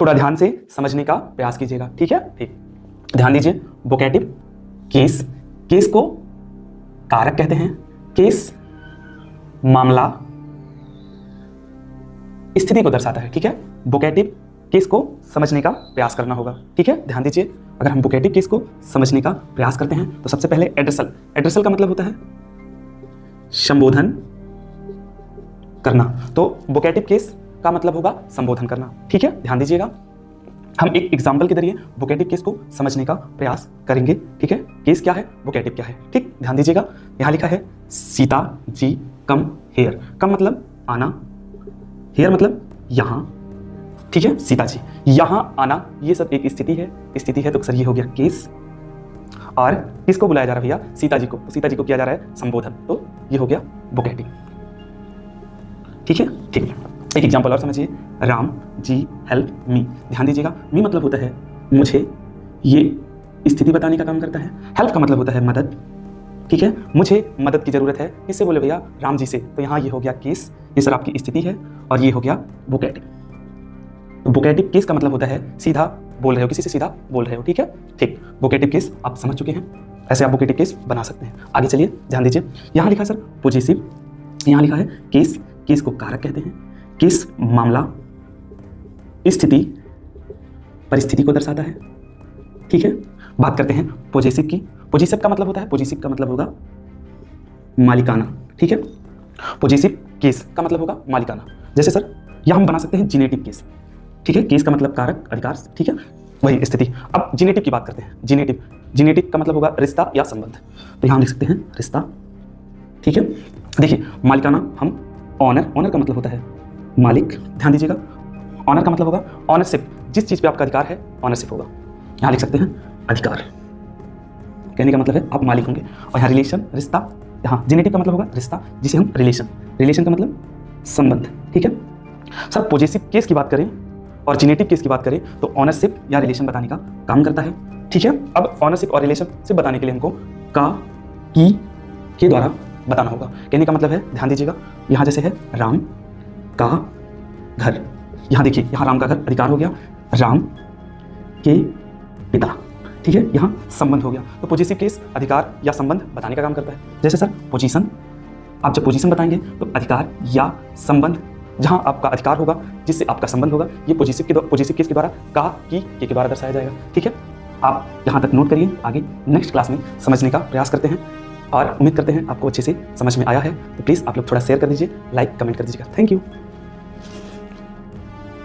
थोड़ा ध्यान से समझने का प्रयास कीजिएगा, ठीक है? ठीक, ध्यान दीजिए। वोकैटिव केस, केस को कारक कहते हैं। केस मामला स्थिति को दर्शाता है, ठीक है? वोकैटिव केस को समझने का प्रयास करना होगा, ठीक है? ध्यान दीजिए, अगर हम वोकैटिव केस को समझने का प्रयास करते हैं तो सबसे पहले एड्रेसल, एड्रेसल का मतलब होता है संबोधन करना। तो वोकैटिव केस का मतलब होगा संबोधन करना, ठीक है? ध्यान दीजिएगा, हम एक एग्जाम्पल के जरिए वोकैटिव केस को समझने का प्रयास करेंगे, ठीक है? केस क्या है, वोकैटिव क्या है, ठीक? ध्यान दीजिएगा, यहां लिखा है सीता जी कम हेयर। कम मतलब आना, हेयर मतलब यहां, ठीक है? सीता जी यहां आना, ये सब एक स्थिति है, स्थिति है, तो सर ये हो गया केस। और किसको बुलाया जा रहा है भैया? सीता जी को, तो सीता जी को किया जा रहा है संबोधन, तो ये हो गया वोकैटिव, ठीक है? ठीक, एक एग्जांपल और समझिए, राम जी हेल्प मी। ध्यान दीजिएगा, मी मतलब होता है मुझे, ये स्थिति बताने का काम करता है। हेल्प का मतलब होता है मदद, ठीक है? मुझे मदद की जरूरत है, किससे बोले भैया? राम जी से, तो यहाँ ये हो गया केस, ये सर आपकी स्थिति है, और ये हो गया वोकैटिव। तो वोकैटिव केस का मतलब होता है सीधा बोल रहे हो, किसी से सीधा बोल रहे हो, ठीक है? ठीक, वोकैटिव केस आप समझ चुके हैं, ऐसे आप वोकैटिव केस बना सकते हैं। आगे चलिए, ध्यान दीजिए, यहाँ लिखा है सर पॉजिटिव, यहाँ लिखा है केस, केस को कारक कहते हैं। केस मामला स्थिति परिस्थिति को दर्शाता है, ठीक है? बात करते हैं पॉजिटिव की। पॉजिटिव का मतलब होता है, पॉजिटिव का मतलब होगा मालिकाना, ठीक है? पॉजिटिव केस का मतलब होगा मालिकाना। जैसे सर यहाँ हम बना सकते हैं जेनेटिव केस, ठीक है? केस का मतलब कारक अधिकार, ठीक है? वही स्थिति। अब जेनेटिव की बात करते हैं, जेनेटिव, जेनेटिव का मतलब होगा रिश्ता या संबंध, तो यहाँ लिख सकते हैं रिश्ता, ठीक है? देखिए, मालिकाना हम ऑनर, ऑनर का मतलब होता है मालिक, ध्यान दीजिएगा, ऑनर का मतलब होगा ऑनरशिप, जिस चीज पे आपका अधिकार है ऑनरशिप होगा, यहाँ लिख सकते हैं अधिकार, कहने का मतलब है आप मालिक होंगे। और यहाँ रिलेशन, रिश्ता, यहाँ जेनेटिव का मतलब होगा रिश्ता, जिसे हम रिलेशन, रिलेशन का मतलब संबंध, ठीक है? सर पॉजिटिव केस की बात करें और जेनेटिव केस की बात करें तो ऑनरशिप या रिलेशन बताने का काम करता है, ठीक है? अब ऑनरशिप और रिलेशनशिप बताने के लिए हमको का, की के द्वारा बताना होगा। कहने का मतलब है, ध्यान दीजिएगा, यहाँ जैसे है राम का घर, यहाँ देखिए, यहाँ राम का घर अधिकार हो गया, राम के पिता, ठीक है? यहाँ संबंध हो गया। तो पॉजिटिव केस अधिकार या संबंध बताने का काम करता है। जैसे सर पोजीशन, आप जब पोजीशन बताएंगे तो अधिकार या संबंध, जहाँ आपका अधिकार होगा जिससे आपका संबंध होगा, ये पॉजिटिव केस के द्वारा का, की, के द्वारा दर्शाया जाएगा, ठीक है? आप यहाँ तक नोट करिए, आगे नेक्स्ट क्लास में समझने का प्रयास करते हैं, और उम्मीद करते हैं आपको अच्छे से समझ में आया है। तो प्लीज़ आप लोग थोड़ा शेयर कर दीजिए, लाइक कमेंट कर दीजिएगा। Thank you.